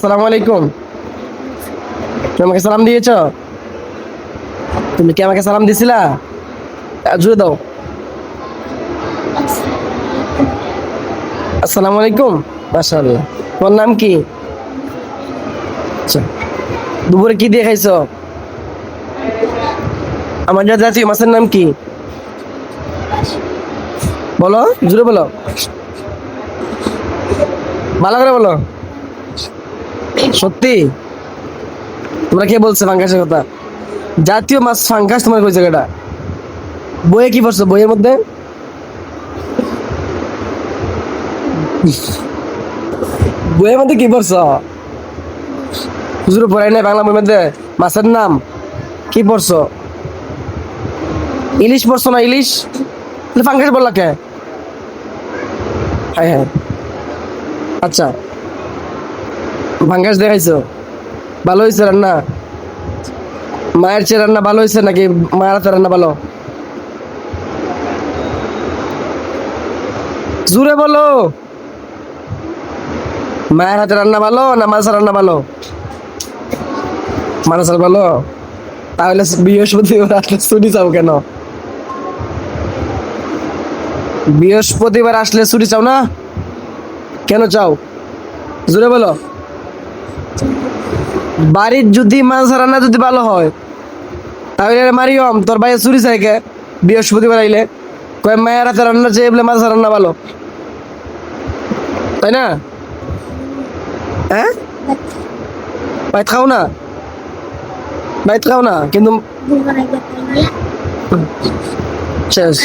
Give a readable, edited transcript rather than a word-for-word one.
আসসালামু আলাইকুম। তুমি আমাকে সালাম দিয়েছ? তুমি কি আমাকে সালাম দিছিলা? জুড়ে দাও। আসসালামু আলাইকুম। মাশাআল্লাহ। তোমার নাম কি? আচ্ছা, দুপুরে কি দিয়ে খাইছো? আমার জাতীয় মাছের নাম কি? বলো, জুড়ে বলো, ভালো করে বলো। সত্যি? তোমরা কে বলছে ফাঙ্গাসের কথা? জাতীয় মাছ ফাঙ্গাস তোমার কই জায়গাটা? বইয়ে কি পড়ছো? বইয়ের মধ্যে বইয়ের মধ্যে কি পড়ছো? হুজুর পড়াই নাই বাংলা বইয়ের মধ্যে? মাছের নাম কি পড়ছো? ইলিশ পড়ছো না? ইলিশ ফাঙ্গাস বললা কে? হ্যাঁ হ্যাঁ, আচ্ছা, ফাঙ্গাস দেখাইছো, ভালো হয়েছে রান্না? মায়ের চেয়ে রান্না ভালো হয়েছে নাকি মায়ের হাতে রান্না ভালো? জুড়ে বলো, মায়ের হাতে রান্না ভালো না মাছের রান্না ভালো? মাছের ভালো। তাহলে বৃহস্পতিবার আসলে ছুটি চাও কেন? বৃহস্পতিবার আসলে ছুটি চাও না? কেন চাও? জুড়ে বলো। বাড়ির যদি মাছ রান্না যদি ভালো হয় তাহলে মারিয়ম তোর ভাই চুরি চাই কে? বৃহস্পতিবার আইলে কয় মায়ের হাতে রান্না চেয়ে বলে মাছ রান্না ভালো, তাই না? হ্যাঁ, বাইত খাও না? বাইত খাও না কিন্তু শেষ।